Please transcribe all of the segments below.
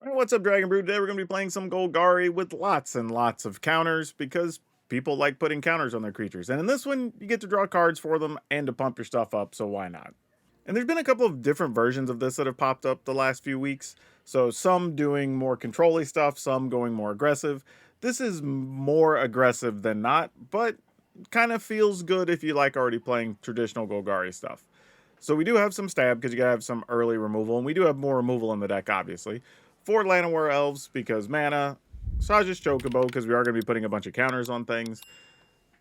Alright, what's up, Dragon Brood? Today we're going to be playing some Golgari with lots and lots of counters because people like putting counters on their creatures. And in this one, you get to draw cards for them and to pump your stuff up, so why not? And there's been a couple of different versions of this that have popped up the last few weeks. So some doing more control-y stuff, some going more aggressive. This is more aggressive than not, but kind of feels good if you like already playing traditional Golgari stuff. So we do have some stab because you gotta have some early removal, and we do have more removal in the deck, obviously. 4 Llanowar Elves because mana, Saja's Chocobo because we are going to be putting a bunch of counters on things,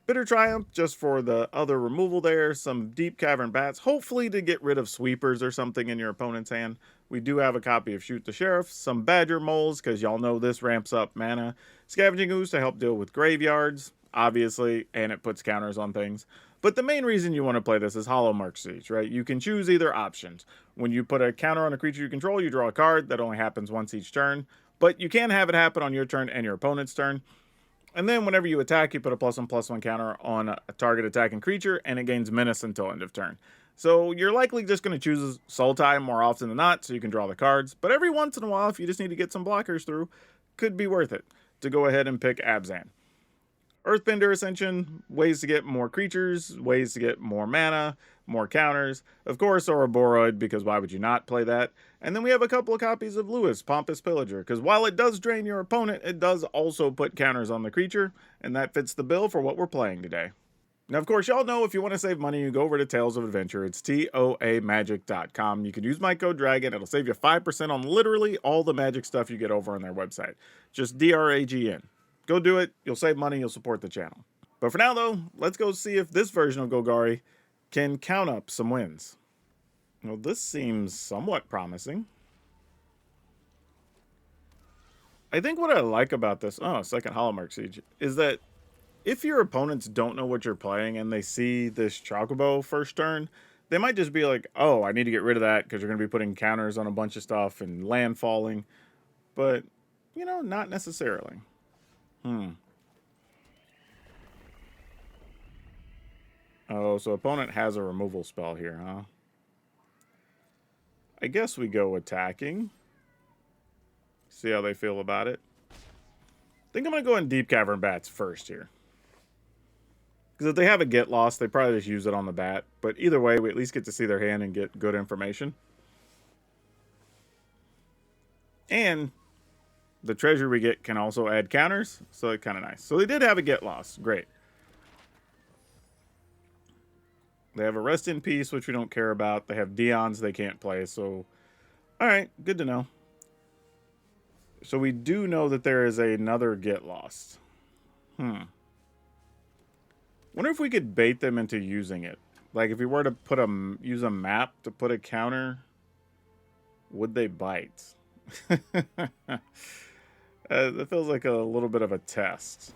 Bitter Triumph just for the other removal there, some Deep Cavern Bats, hopefully to get rid of sweepers or something in your opponent's hand. We do have a copy of Shoot the Sheriff, some Badger Moles because y'all know this ramps up mana, Scavenging Ooze to help deal with graveyards, obviously, and it puts counters on things. But the main reason you want to play this is Hollowmurk Siege, right? You can choose either options. When you put a counter on a creature you control, you draw a card. That only happens once each turn. But you can have it happen on your turn and your opponent's turn. And then whenever you attack, you put a +1/+1 counter on a target attacking creature, and it gains menace until end of turn. So you're likely just going to choose Sultai more often than not, so you can draw the cards. But every once in a while, if you just need to get some blockers through, could be worth it to go ahead and pick Abzan. Earthbender Ascension, ways to get more creatures, ways to get more mana, more counters. Of course, Ouroboros, because why would you not play that? And then we have a couple of copies of Lewis, Pompous Pillager, because while it does drain your opponent, it does also put counters on the creature, and that fits the bill for what we're playing today. Now, of course, y'all know if you want to save money, you go over to Tales of Adventure. It's toamagic.com. You can use my code DRAGON. It'll save you 5% on literally all the magic stuff you get over on their website. Just DRAGN. Go do it. You'll save money. You'll support the channel. But for now, though, let's go see if this version of Golgari can count up some wins. Well, this seems somewhat promising. I think what I like about this, second Hollowmurk Siege, is that if your opponents don't know what you're playing and they see this Chocobo first turn, they might just be like, oh, I need to get rid of that because you're going to be putting counters on a bunch of stuff and land falling. But, you know, not necessarily. Oh, so opponent has a removal spell here, huh? I guess we go attacking. See how they feel about it. I think I'm going to go in Deep Cavern Bats first here. Because if they have a Get Lost, they probably just use it on the bat. But either way, we at least get to see their hand and get good information. And the treasure we get can also add counters, so it's kind of nice. So they did have a Get Lost. Great. They have a Rest in Peace, which we don't care about. They have Deons they can't play, so... Alright, good to know. So we do know that there is another Get Lost. Wonder if we could bait them into using it. Like, if we were to use a map to put a counter, would they bite? That feels like a little bit of a test.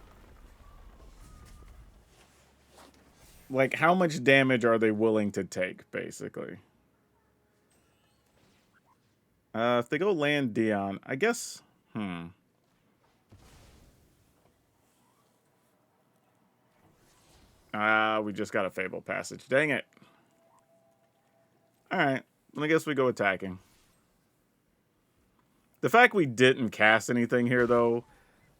Like, how much damage are they willing to take, basically? If they go land Deon, I guess... we just got a Fable Passage. Dang it. Alright, I guess we go attacking. The fact we didn't cast anything here, though,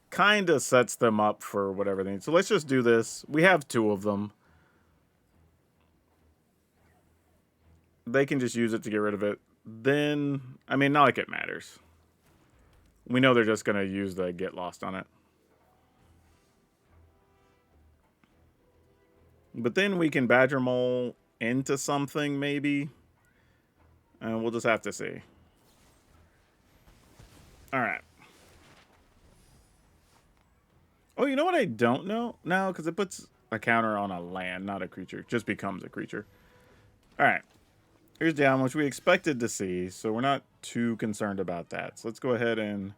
kind of sets them up for whatever they need. So let's just do this. We have 2 of them. They can just use it to get rid of it. Then, I mean, not like it matters. We know they're just going to use the Get Lost on it. But then we can Badger Mole into something, maybe. And we'll just have to see. Alright. Oh, you know what I don't know? No, because it puts a counter on a land, not a creature. It just becomes a creature. Alright. Here's down, which we expected to see, so we're not too concerned about that. So let's go ahead and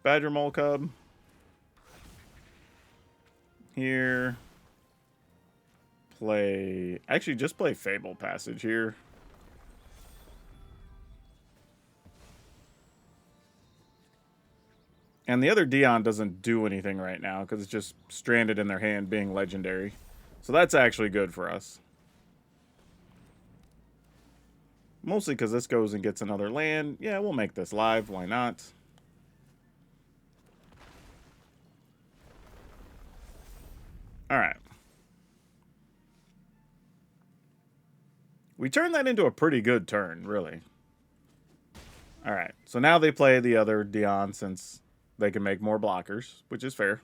Badger Mole Cub. Here. Actually, just play Fable Passage here. And the other Deon doesn't do anything right now because it's just stranded in their hand being legendary. So that's actually good for us. Mostly because this goes and gets another land. Yeah, we'll make this live. Why not? All right. We turned that into a pretty good turn, really. All right. So now they play the other Dion since they can make more blockers, which is fair.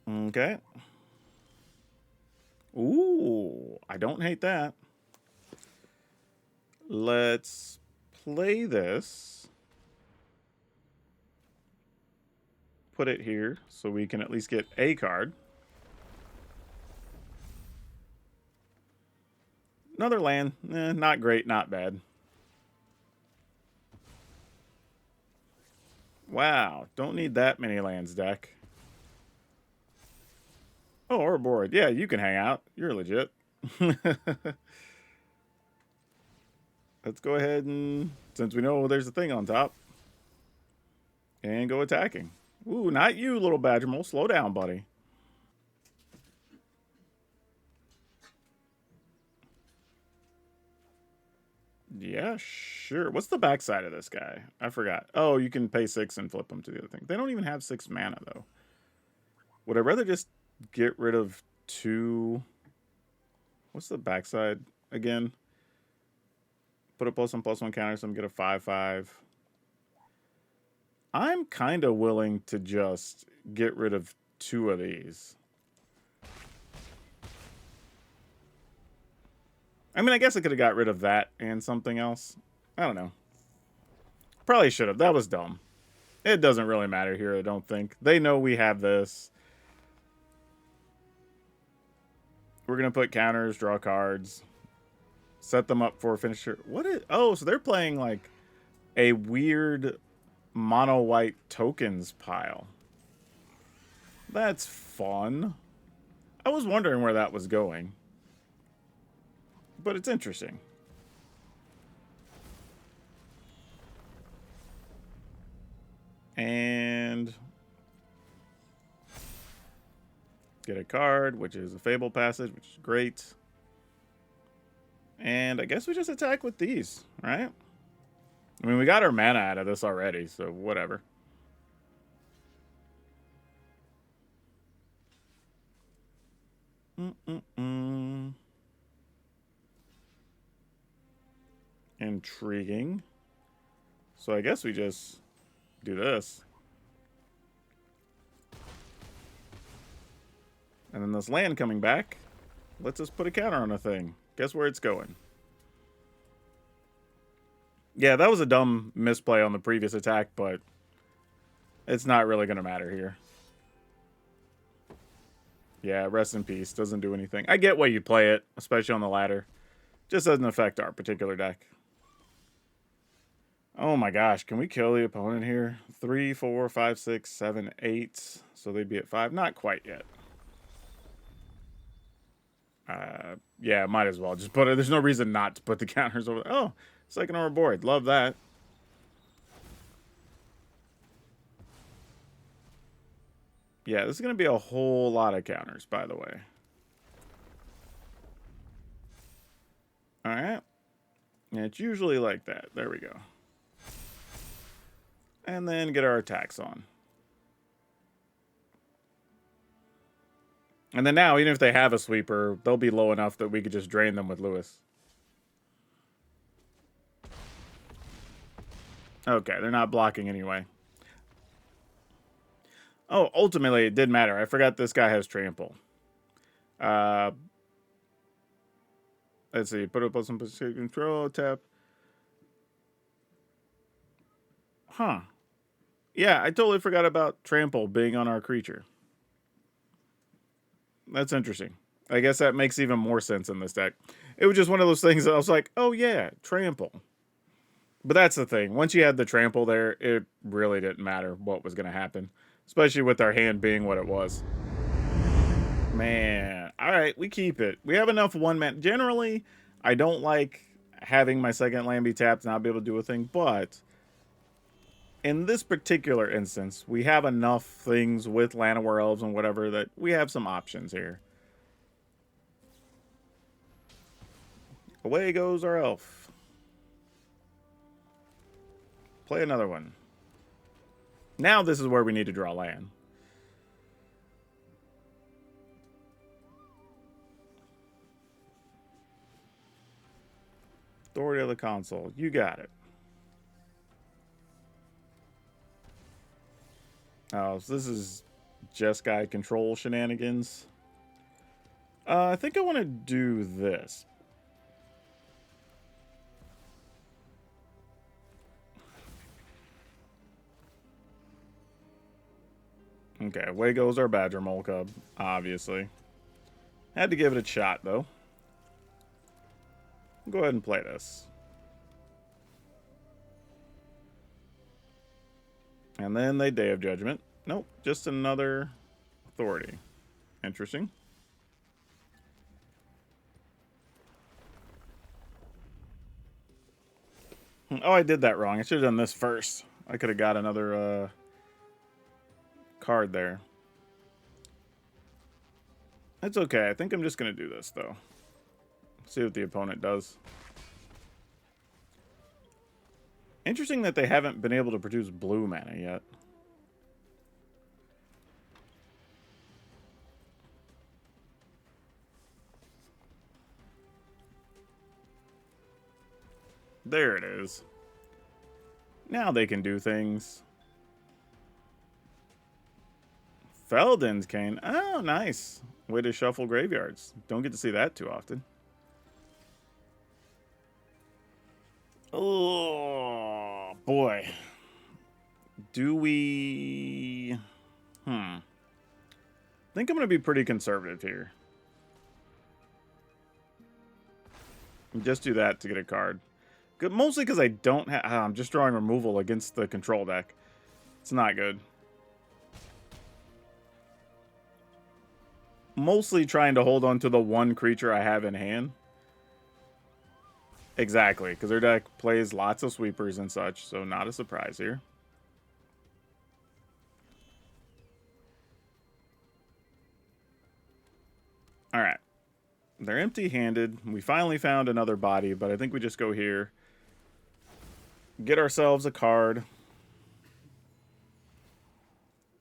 Okay. Ooh, I don't hate that. Let's play this. Put it here so we can at least get a card. Another land. Not great, not bad. Wow, don't need that many lands, deck. Oh, or a board. Yeah, you can hang out. You're legit. Let's go ahead and, since we know there's a thing on top, and go attacking. Ooh, not you, little Badgermole. Slow down, buddy. Yeah, sure. What's the backside of this guy? I forgot. Oh, you can pay 6 and flip them to the other thing. They don't even have 6 mana, though. Would I rather just get rid of 2... What's the backside again? Put a +1/+1 counter, so I'm get a 5/5. I'm kind of willing to just get rid of 2 of these. I mean, I guess I could have got rid of that and something else. I don't know. Probably should have. That was dumb. It doesn't really matter here, I don't think. They know we have this. We're going to put counters, draw cards, set them up for a finisher. What is... Oh, so they're playing like a weird mono-white tokens pile. That's fun. I was wondering where that was going. But it's interesting. And get a card, which is a Fable Passage, which is great. And I guess we just attack with these, right? I mean, we got our mana out of this already, so whatever. Intriguing. So I guess we just do this. And then this land coming back lets us put a counter on a thing. Guess where it's going? Yeah, that was a dumb misplay on the previous attack, but it's not really going to matter here. Yeah, rest in peace. Doesn't do anything. I get why you play it, especially on the ladder. Just doesn't affect our particular deck. Oh my gosh, can we kill the opponent here? 3, 4, 5, 6, 7, 8. So they'd be at 5. Not quite yet. Yeah, might as well. Just put it. There's no reason not to put the counters over there. Oh, second or board. Love that. Yeah, this is going to be a whole lot of counters, by the way. All right. And it's usually like that. There we go. And then get our attacks on. And then now, even if they have a sweeper, they'll be low enough that we could just drain them with Lewis. Okay, they're not blocking anyway. Oh, ultimately, it did matter. I forgot this guy has trample. Let's see. Put up some control, tap. Huh. Yeah, I totally forgot about trample being on our creature. That's interesting. I guess that makes even more sense in this deck. It was just one of those things that I was like, oh yeah, trample. But that's the thing. Once you had the trample there, it really didn't matter what was going to happen. Especially with our hand being what it was. Man. Alright, we keep it. We have enough one man. Generally, I don't like having my second land be tapped and not be able to do a thing. But in this particular instance, we have enough things with Llanowar Elves and whatever that we have some options here. Away goes our elf. Play another one. Now this is where we need to draw land. Authority of the console. You got it. Oh, so this is Jeskai Control shenanigans. I think I want to do this. Okay, away goes our Badger Mole Cub, obviously. Had to give it a shot, though. Go ahead and play this. And then they Day of Judgment. Nope, just another authority. Interesting. Oh, I did that wrong. I should have done this first. I could have got another card there. It's okay. I think I'm just going to do this, though. See what the opponent does. Interesting that they haven't been able to produce blue mana yet. There it is. Now they can do things. Feldon's Cane. Oh, nice. Way to shuffle graveyards. Don't get to see that too often. Oh, boy. Do we... I think I'm going to be pretty conservative here. Just do that to get a card. Mostly because I don't have... I'm just drawing removal against the control deck. It's not good. Mostly trying to hold on to the one creature I have in hand. Exactly, because their deck plays lots of sweepers and such, so not a surprise here. Alright. They're empty-handed. We finally found another body, but I think we just go here. Get ourselves a card.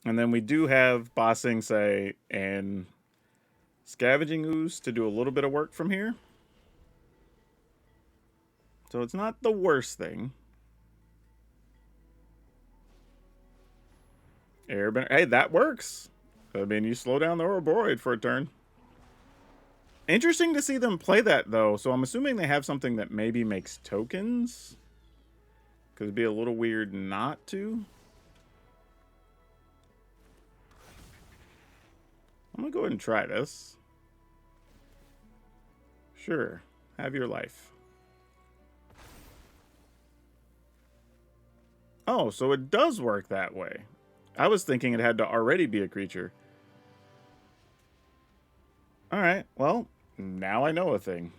And then we do have Bossing Say and Scavenging Ooze to do a little bit of work from here. So it's not the worst thing. Airbender. Hey, that works. I mean, you slow down the Ouroboros for a turn. Interesting to see them play that, though. So I'm assuming they have something that maybe makes tokens. Because it'd be a little weird not to. I'm going to go ahead and try this. Sure. Have your life. Oh, so it does work that way. I was thinking it had to already be a creature. Alright, well, now I know a thing.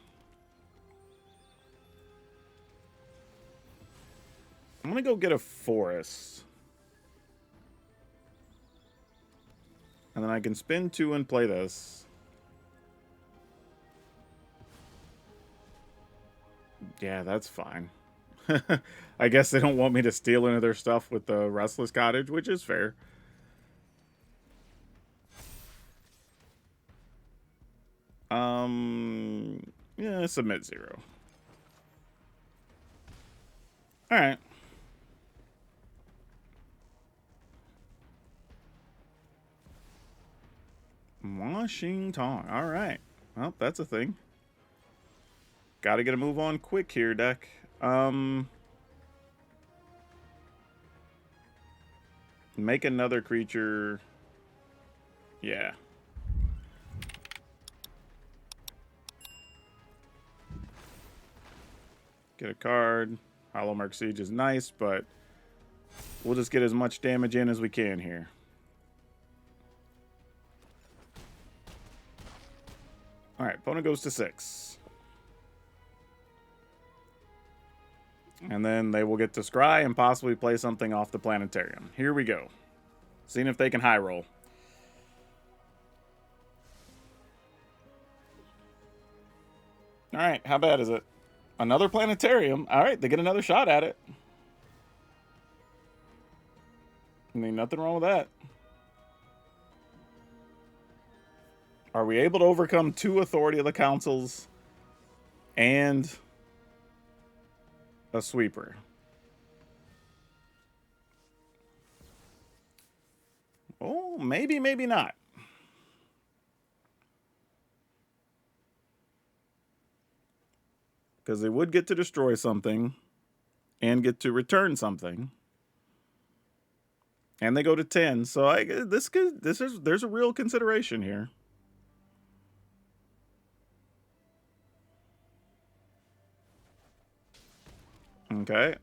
I'm going to go get a forest. And then I can spin 2 and play this. Yeah, that's fine. I guess they don't want me to steal into their stuff with the Restless Cottage, which is fair. Yeah, submit 0. Alright. Washington. Alright. Well, that's a thing. Gotta get a move on quick here, deck. Make another creature. Yeah. Get a card. Hollowmurk Siege is nice, but we'll just get as much damage in as we can here. Alright, opponent goes to 6. And then they will get to scry and possibly play something off the planetarium. Here we go. Seeing if they can high roll. Alright, how bad is it? Another planetarium. Alright, they get another shot at it. I mean, nothing wrong with that. Are we able to overcome 2 Authority of the Councils and a sweeper? Oh, maybe, maybe not. Because they would get to destroy something and get to return something. And they go to 10, so there's a real consideration here. Okay.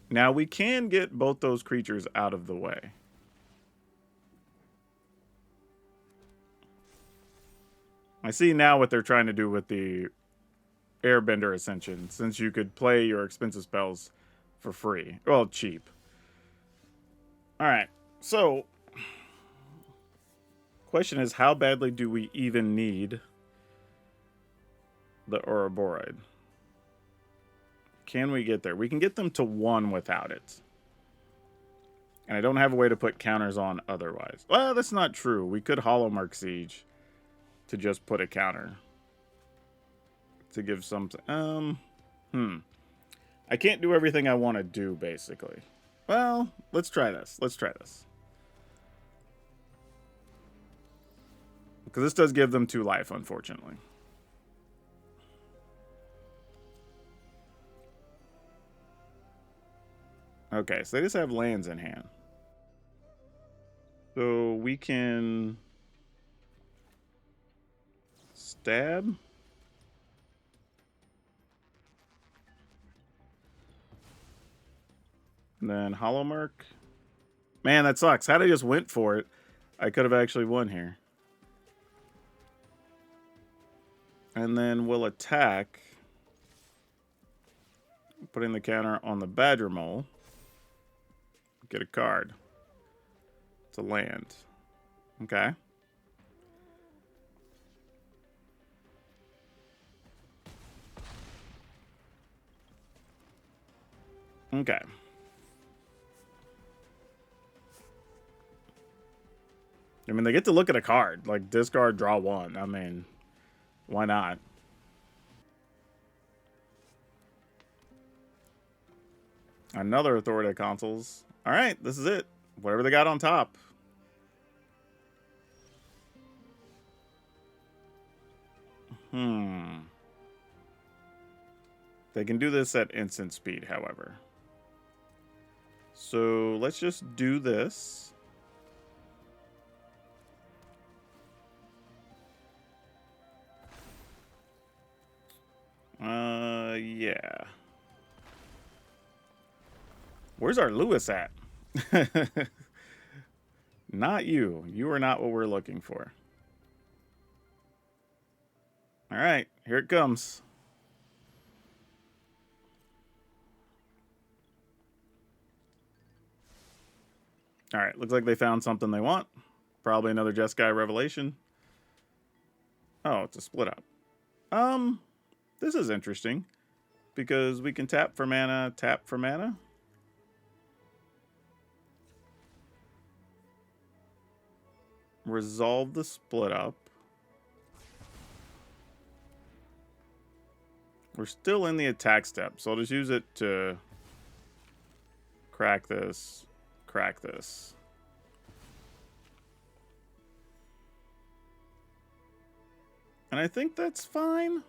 Now we can get both those creatures out of the way. I see now what they're trying to do with the Airbender Ascension, since you could play your expensive spells for free. Well, cheap. Alright, so question is, how badly do we even need the Ouroboride? Can we get there? We can get them to 1 without it. And I don't have a way to put counters on otherwise. Well, that's not true. We could Hollowmurk Siege to just put a counter. To give something. I can't do everything I want to do, basically. Well, let's try this. Let's try this. Because this does give them 2 life, unfortunately. Okay, so they just have lands in hand. So we can stab. And then Hollowmurk. Man, that sucks. Had I just went for it, I could have actually won here. And then we'll attack. Putting the counter on the Badger Mole. Get a card. It's a land. Okay. Okay. I mean, they get to look at a card. Like, discard, draw 1. I mean, why not? Another Authority of Consoles. Alright, this is it. Whatever they got on top. They can do this at instant speed, however. So, let's just do this. Yeah. Where's our Lewis at? Not you. You are not what we're looking for. All right, here it comes. All right, looks like they found something they want. Probably another Jeskai Revelation. Oh, it's a split up. This is interesting because we can tap for mana, tap for mana. Resolve the split up. We're still in the attack step, so I'll just use it to crack this, crack this. And I think that's fine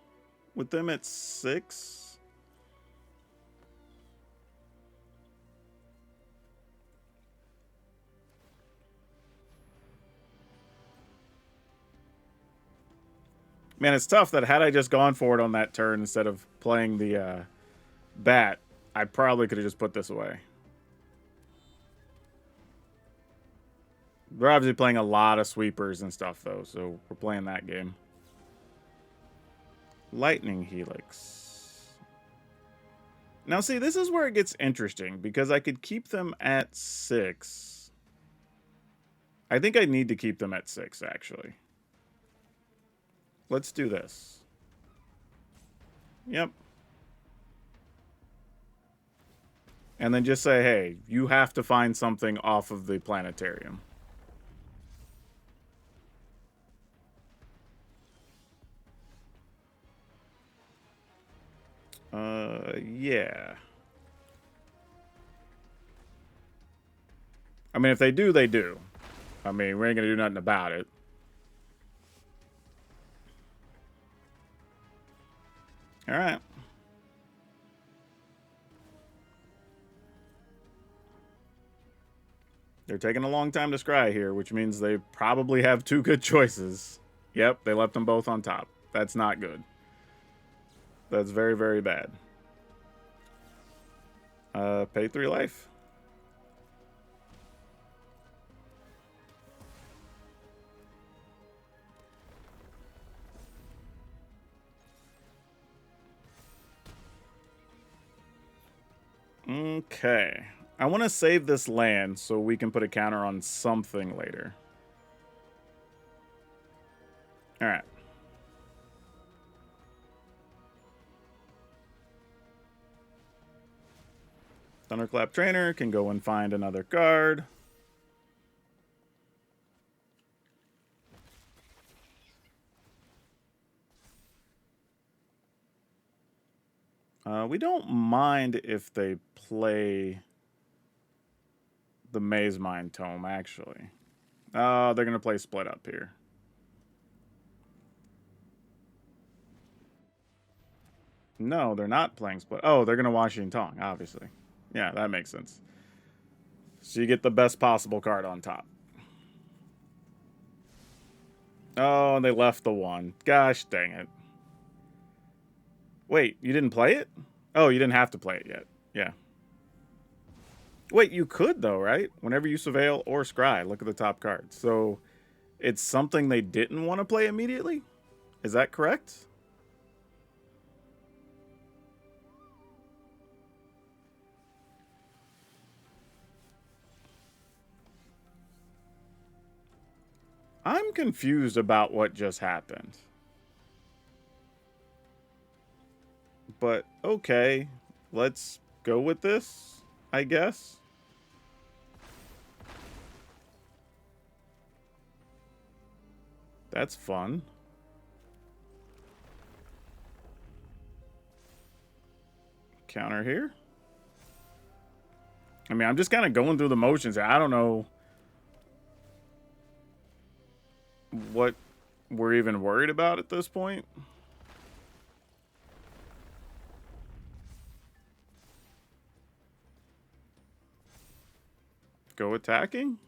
with them at 6. Man, it's tough that had I just gone for it on that turn instead of playing the bat, I probably could have just put this away. We're obviously playing a lot of sweepers and stuff, though, so we're playing that game. Lightning Helix. Now, see, this is where it gets interesting, because I could keep them at 6. I think I need to keep them at 6, actually. Let's do this. Yep. And then just say, hey, you have to find something off of the planetarium. Yeah. I mean, if they do, they do. I mean, we ain't gonna do nothing about it. All right. They're taking a long time to scry here, which means they probably have two good choices. Yep, they left them both on top. That's not good. That's very, very bad. Pay 3 life. Okay. I want to save this land so we can put a counter on something later. All right. Thunderclap Trainer can go and find another card. We don't mind if they play the Maze Mine Tome, actually. They're going to play Split Up here. No, they're not playing Split. Oh, they're going to Washington Tong, obviously. Yeah, that makes sense. So you get the best possible card on top. Oh, and they left the 1. Gosh dang it. Wait, you didn't play it? Oh, you didn't have to play it yet. Yeah. Wait, you could though, right? Whenever you Surveil or Scry, look at the top card. So it's something they didn't want to play immediately? Is that correct? I'm confused about what just happened. But okay, let's go with this, I guess. That's fun. Counter here. I mean, I'm just kind of going through the motions. I don't know what we're even worried about at this point. Go attacking?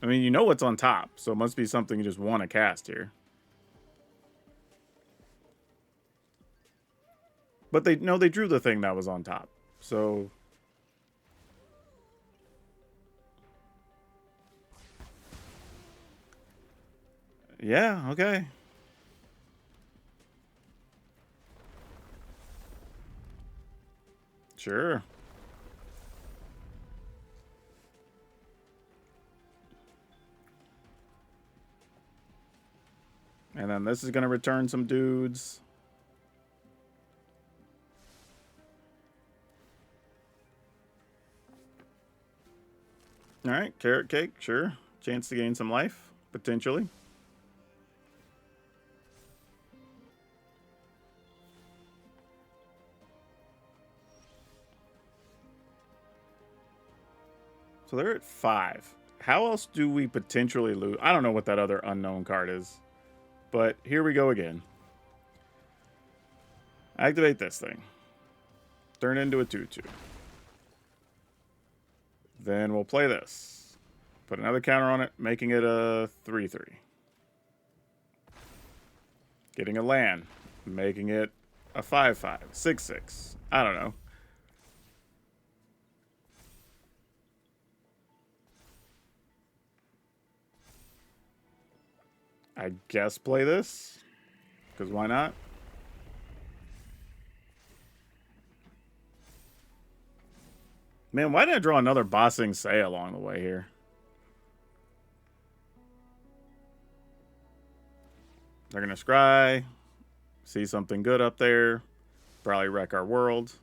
I mean, you know what's on top, so it must be something you just want to cast here. But they drew the thing that was on top. So yeah, okay. Sure. And then this is going to return some dudes. All right, Carrot Cake, sure. Chance to gain some life, potentially. So they're at 5. How else do we potentially lose? I don't know what that other unknown card is. But here we go again. Activate this thing. Turn into a 2/2. Then we'll play this. Put another counter on it, making it a 3/3. Getting a land, making it a 5/5, 6/6. I don't know. I guess play this, because why not? Man, why did I draw another Bossing Say along the way here? They're going to scry, see something good up there. Probably wreck our world.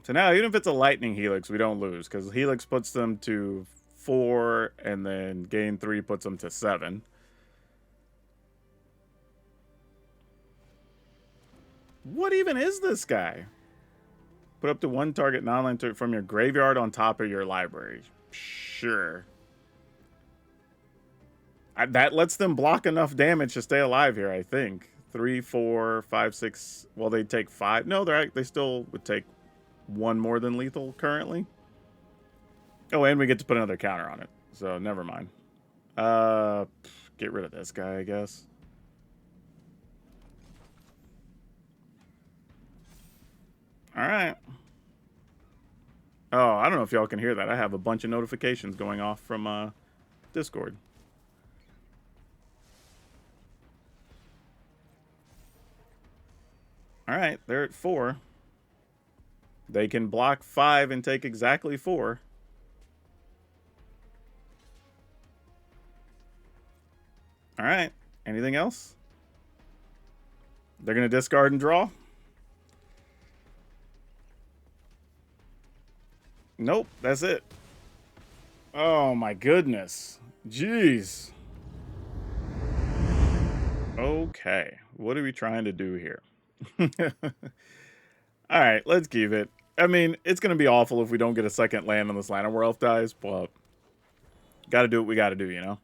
So now, even if it's a lightning helix, we don't lose, because helix puts them to 4, and then gain 3 puts them to 7. What even is this guy? Put up to 1 target non-land from your graveyard on top of your library. Sure. That lets them block enough damage to stay alive here, I think. 3, 4, 5, 6. Well, they take 5. No, they still would take 1 more than lethal currently. Oh, and we get to put another counter on it. So, never mind. Get rid of this guy, I guess. Alright. Oh, I don't know if y'all can hear that. I have a bunch of notifications going off from Discord. Alright, they're at 4. They can block 5 and take exactly 4. Alright, anything else? They're going to discard and draw? Nope, that's it. Oh my goodness. Jeez. Okay, what are we trying to do here? Alright, let's keep it. I mean, it's going to be awful if we don't get a second land on this land where elf dies, but gotta do what we gotta do, you know?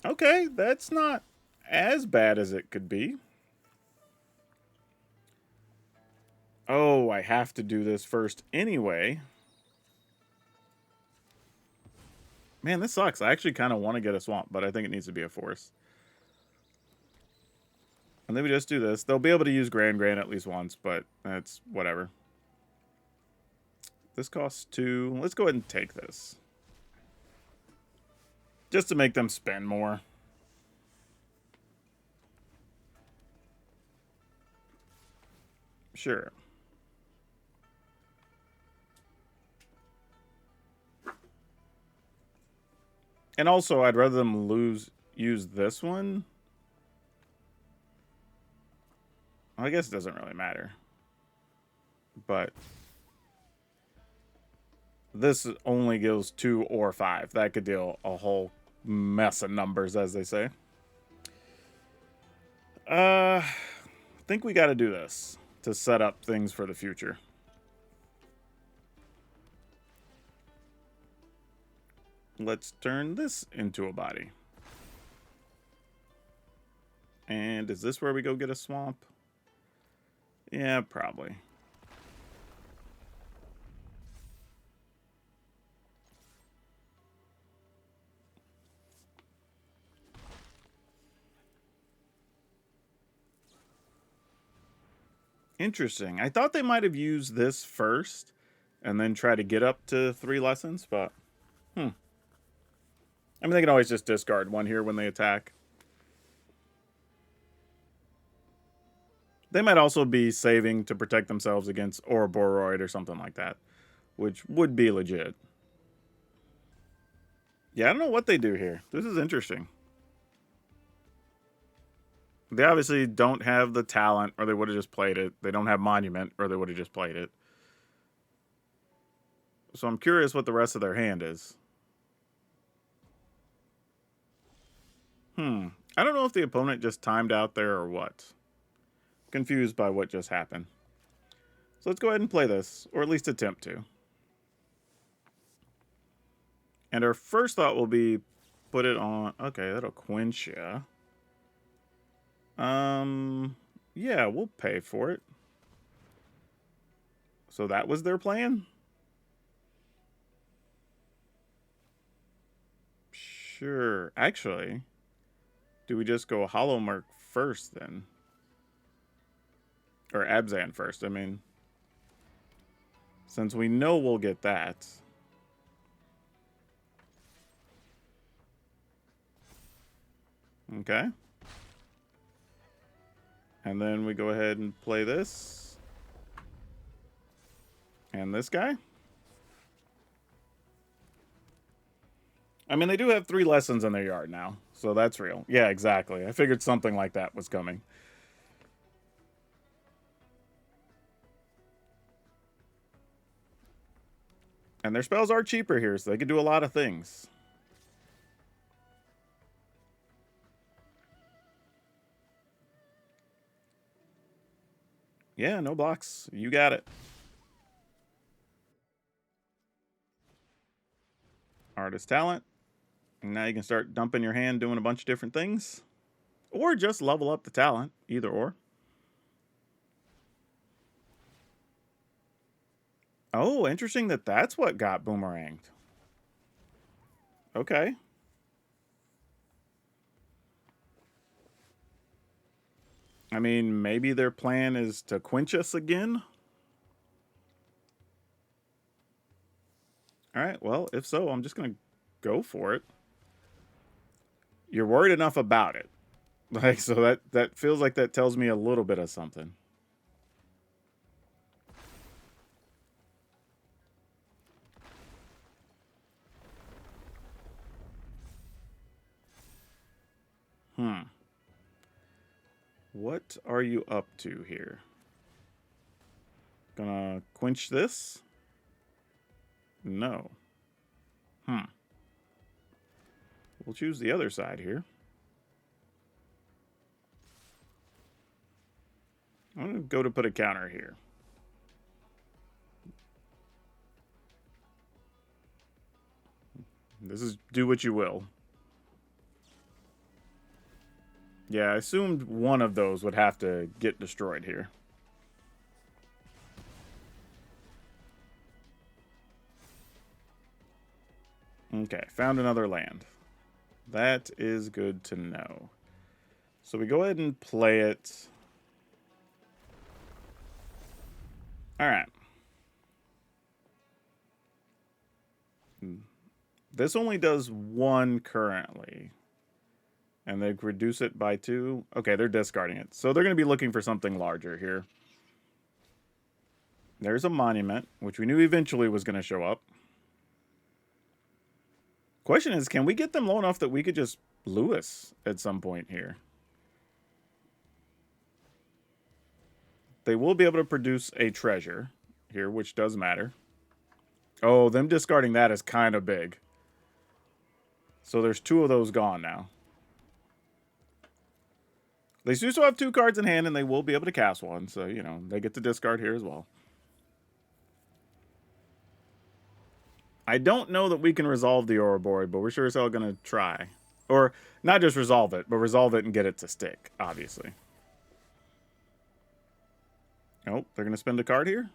Okay, that's not as bad as it could be. Oh, I have to do this first anyway. Man, this sucks. I actually kind of want to get a swamp, but I think it needs to be a forest. And then we just do this. They'll be able to use Grand at least once, but that's whatever. This costs 2. Let's go ahead and take this. Just to make them spend more. Sure. And also, I'd rather them use this one. Well, I guess it doesn't really matter. But this only gives 2 or 5. That could deal a whole mess of numbers, as they say. I think we got to do this to set up things for the future. Let's turn this into a body. And is this where we go get a swamp? Yeah, probably. Interesting. I thought they might have used this first and then try to get up to 3 lessons, but I mean, they can always just discard 1 here when they attack. They might also be saving to protect themselves against Ouroboros or something like that, which would be legit. Yeah, I don't know what they do here. This is interesting. They obviously don't have the talent, or they would have just played it. They don't have Monument, or they would have just played it. So I'm curious what the rest of their hand is. I don't know if the opponent just timed out there or what. Confused by what just happened. So let's go ahead and play this, or at least attempt to. And our first thought will be put it on... Okay, that'll quench ya. Yeah, we'll pay for it. So that was their plan? Sure. Actually, do we just go Hollowmurk first then? Or Abzan first, I mean. Since we know we'll get that. Okay. And then we go ahead and play this. And this guy. I mean, they do have 3 lessons in their yard now, so that's real. Yeah, exactly. I figured something like that was coming. And their spells are cheaper here, so they can do a lot of things. Yeah, no blocks. You got it. Artist talent. And now you can start dumping your hand doing a bunch of different things. Or just level up the talent. Either or. Oh, interesting that that's what got boomeranged. Okay. I mean, maybe their plan is to quench us again? Alright, well, if so, I'm just going to go for it. You're worried enough about it. Like, so that feels like that tells me a little bit of something. What are you up to here? Gonna quench this? No. We'll choose the other side here. I'm gonna go to put a counter here. This is do what you will. Yeah, I assumed one of those would have to get destroyed here. Okay, found another land. That is good to know. So we go ahead and play it. Alright. This only does 1 currently. And they reduce it by 2. Okay, they're discarding it. So they're going to be looking for something larger here. There's a monument, which we knew eventually was going to show up. Question is, can we get them low enough that we could just Lewis at some point here? They will be able to produce a treasure here, which does matter. Oh, them discarding that is kind of big. So there's 2 of those gone now. They do still have 2 cards in hand, and they will be able to cast 1. So, you know, they get to discard here as well. I don't know that we can resolve the Ouroboros, but we're sure as hell going to try. Or, not just resolve it, but resolve it and get it to stick, obviously. Oh, they're going to spend a card here?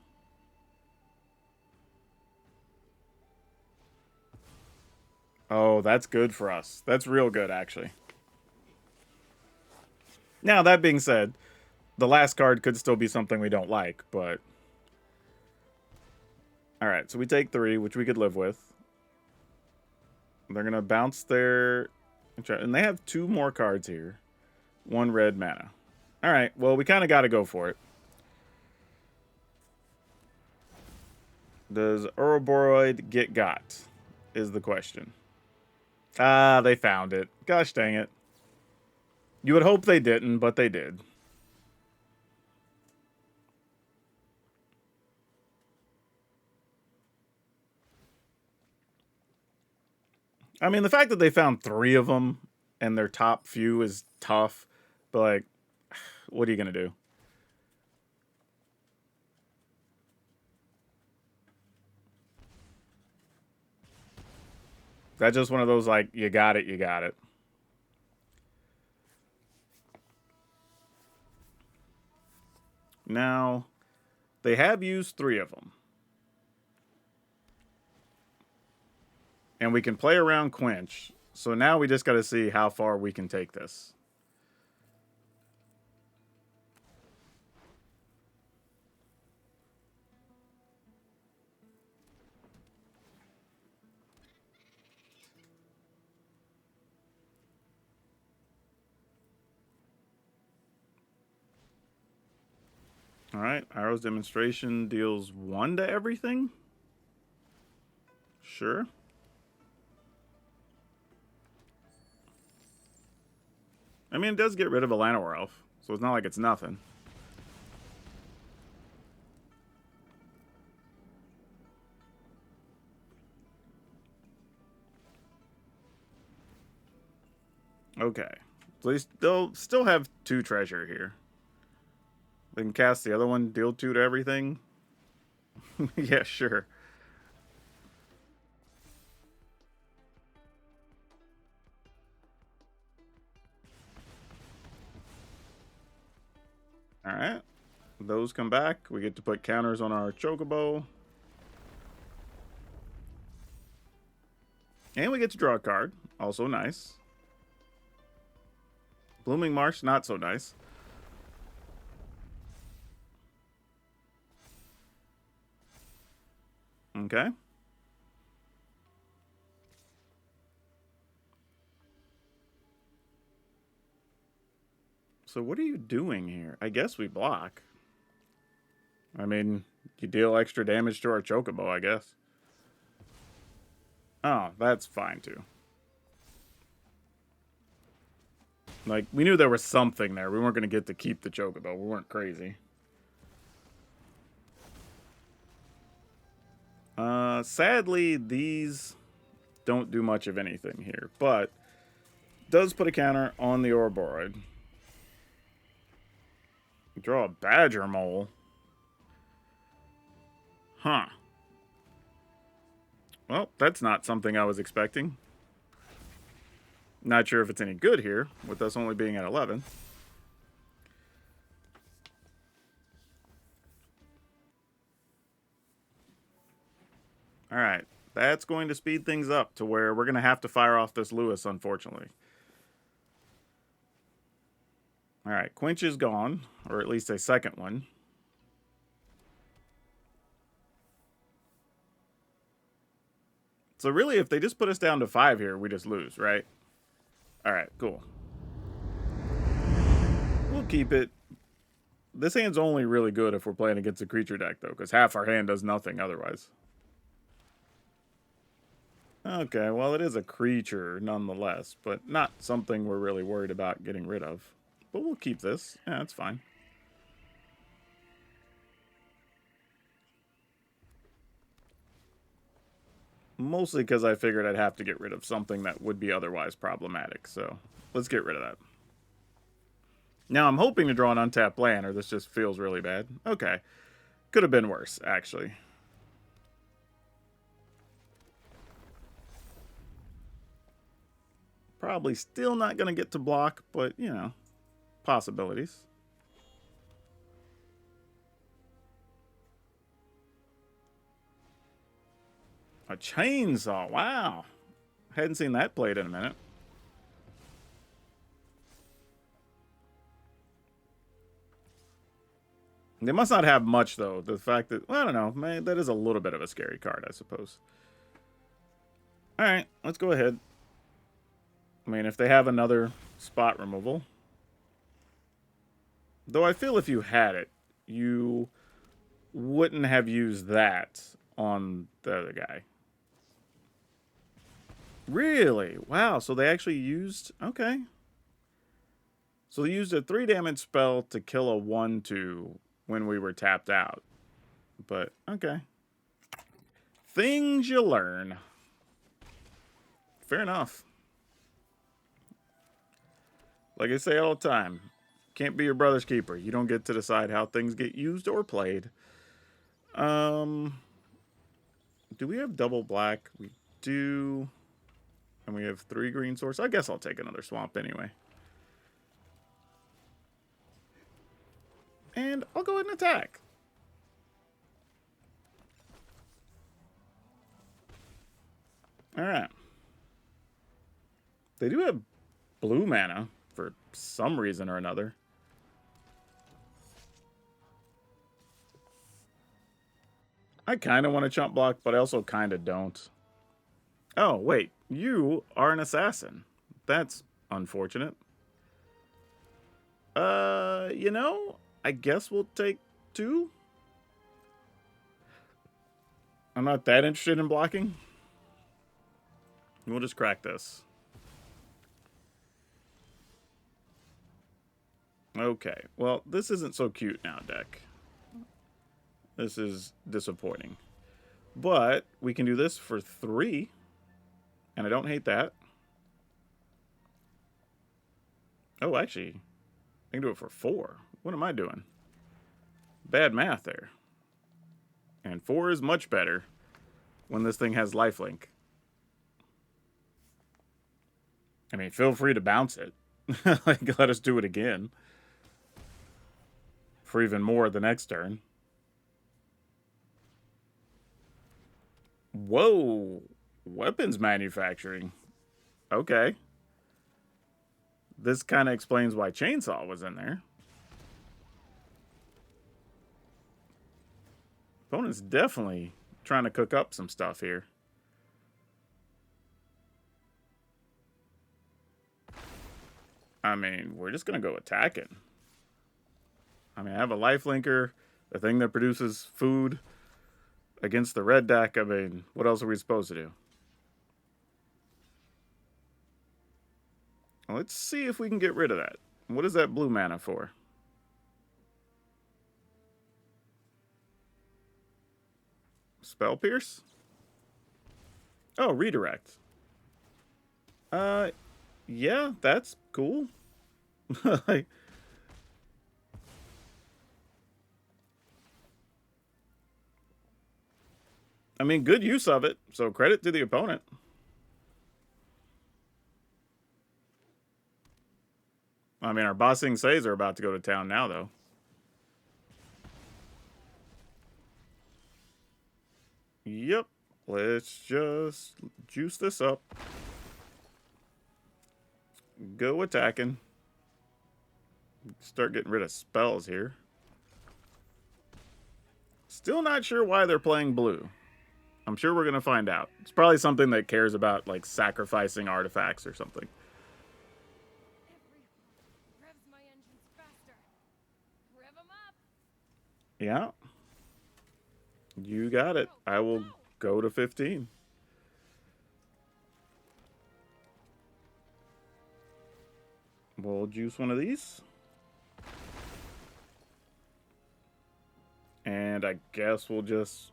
Oh, that's good for us. That's real good, actually. Now, that being said, the last card could still be something we don't like, but... Alright, so we take 3, which we could live with. They're going to bounce their... And they have 2 more cards here. 1 red mana. Alright, well, we kind of got to go for it. Does Ouroboros get got? Is the question. Ah, they found it. Gosh dang it. You would hope they didn't, but they did. I mean, the fact that they found 3 of them and their top few is tough, but, like, what are you going to do? That's just one of those, like, you got it, you got it. Now, they have used 3 of them. And we can play around Quench. So now we just got to see how far we can take this. Alright, Arrow's demonstration deals 1 to everything? Sure. I mean, it does get rid of a Llanowar Elf, so it's not like it's nothing. Okay. So they'll still have 2 treasure here. They can cast the other one, deal 2 to everything. Yeah, sure. Alright. Those come back. We get to put counters on our Chocobo. And we get to draw a card. Also nice. Blooming Marsh, not so nice. Okay. So what are you doing here? I guess we block. I mean, you deal extra damage to our Chocobo, I guess. Oh, that's fine too. Like, we knew there was something there. We weren't going to get to keep the Chocobo. We weren't crazy. Sadly, these don't do much of anything here, but does put a counter on the Ouroboros. Draw a Badger Mole. Huh. Well, that's not something I was expecting. Not sure if it's any good here, with us only being at 11. Alright, that's going to speed things up to where we're going to have to fire off this Lewis, unfortunately. Alright, Quench is gone, or at least a second one. So really, if they just put us down to 5 here, we just lose, right? Alright, cool. We'll keep it. This hand's only really good if we're playing against a creature deck, though, because half our hand does nothing otherwise. Okay, well, it is a creature nonetheless, but not something we're really worried about getting rid of. But we'll keep this. Yeah, that's fine. Mostly because I figured I'd have to get rid of something that would be otherwise problematic, so let's get rid of that. Now, I'm hoping to draw an untapped land, or this just feels really bad. Okay. Could have been worse, actually. Probably still not going to get to block, but, you know, possibilities. A chainsaw, wow. Hadn't seen that played in a minute. They must not have much, though. The fact that, well, I don't know, man, that is a little bit of a scary card, I suppose. Alright, let's go ahead. I mean, if they have another spot removal. Though I feel if you had it, you wouldn't have used that on the other guy. Really? Wow, so they actually used... Okay. So they used a 3 damage spell to kill a 1/2 when we were tapped out. But, okay. Things you learn. Fair enough. Like I say all the time, can't be your brother's keeper. You don't get to decide how things get used or played. Do we have double black? We do. And we have 3 green source. I guess I'll take another swamp anyway. And I'll go ahead and attack. Alright. They do have blue mana for some reason or another. I kind of want to chump block, but I also kind of don't. Oh, wait. You are an assassin. That's unfortunate. You know, I guess we'll take 2. I'm not that interested in blocking. We'll just crack this. Okay, well, this isn't so cute now, deck. This is disappointing. But we can do this for 3, and I don't hate that. Oh, actually, I can do it for 4. What am I doing? Bad math there. And 4 is much better when this thing has lifelink. I mean, feel free to bounce it. Like, let us do it again. For even more the next turn. Whoa. Weapons manufacturing. Okay. This kind of explains why Chainsaw was in there. Opponent's definitely trying to cook up some stuff here. I mean, we're just going to go attacking. I mean, I have a lifelinker, the thing that produces food against the red deck. I mean, what else are we supposed to do? Let's see if we can get rid of that. What is that blue mana for? Spell Pierce? Oh, redirect. Yeah, that's cool. Like, I mean, good use of it, so credit to the opponent. I mean, our Bossing Says are about to go to town now, though. Yep. Let's just juice this up. Go attacking. Start getting rid of spells here. Still not sure why they're playing blue. I'm sure we're going to find out. It's probably something that cares about, like, sacrificing artifacts or something. Yeah. You got it. I will go to 15. We'll juice one of these. And I guess we'll just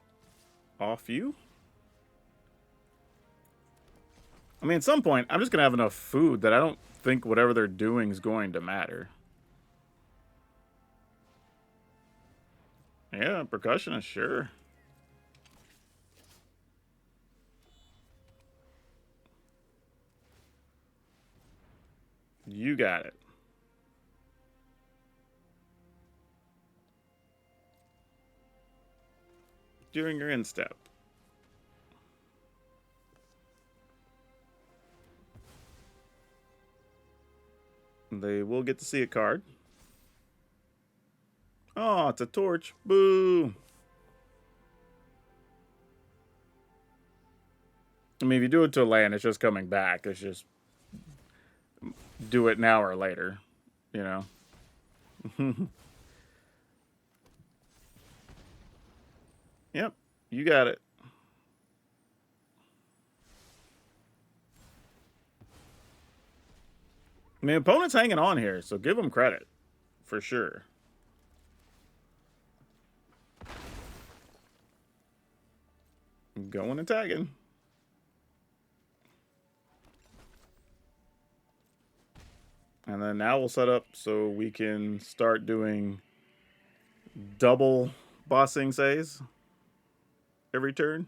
off you. I mean, at some point, I'm just going to have enough food that I don't think whatever they're doing is going to matter. Yeah, percussionist, sure. You got it. During your end step. They will get to see a card. Oh, it's a torch. Boo. I mean, if you do it to a land, it's just coming back. It's just do it now or later, you know? Yep, you got it. I mean, opponent's hanging on here, so give them credit. For sure. Going and tagging. And then now we'll set up so we can start doing double Bossing Says every turn.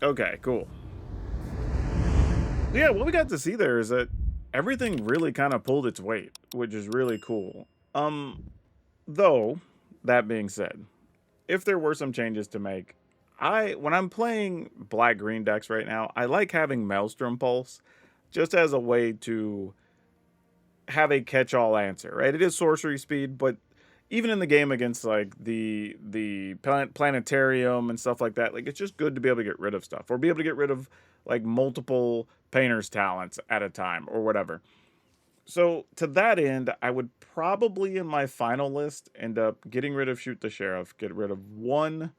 Okay, cool. Yeah, what we got to see there is that everything really kind of pulled its weight, which is really cool. Though, that being said, if there were some changes to make, when I'm playing black-green decks right now, I like having Maelstrom Pulse just as a way to have a catch-all answer, right? It is sorcery speed, but even in the game against like the planetarium and stuff like that, like it's just good to be able to get rid of stuff or be able to get rid of like multiple painter's talents at a time or whatever. So to that end, I would probably in my final list end up getting rid of Shoot the Sheriff, get rid of 1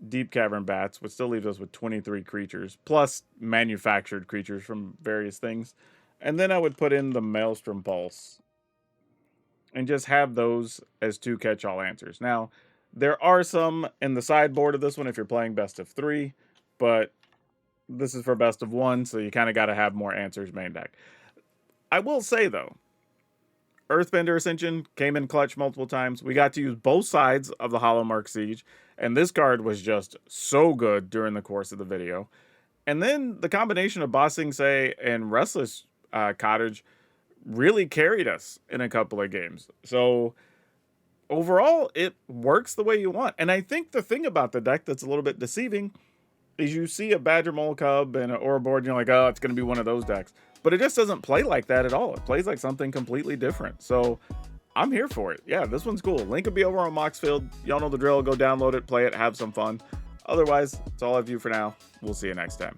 Deep Cavern Bats, which still leaves us with 23 creatures, plus manufactured creatures from various things. And then I would put in the Maelstrom Pulse and just have those as 2 catch-all answers. Now, there are some in the sideboard of this one if you're playing best of 3, but this is for best of 1, so you kind of got to have more answers main deck. I will say, though, Earthbender Ascension came in clutch multiple times. We got to use both sides of the Hollowmurk Siege, and this card was just so good during the course of the video. And then the combination of Ba Sing Se and Restless Cottage really carried us in a couple of games. So overall, it works the way you want. And I think the thing about the deck that's a little bit deceiving is you see a Badger Mole Cub and an Aura board, and you're like, oh, it's going to be one of those decks. But it just doesn't play like that at all. It plays like something completely different. So I'm here for it. Yeah, this one's cool. Link will be over on Moxfield. Y'all know the drill. Go download it, play it, have some fun. Otherwise, it's all I have for you for now. We'll see you next time.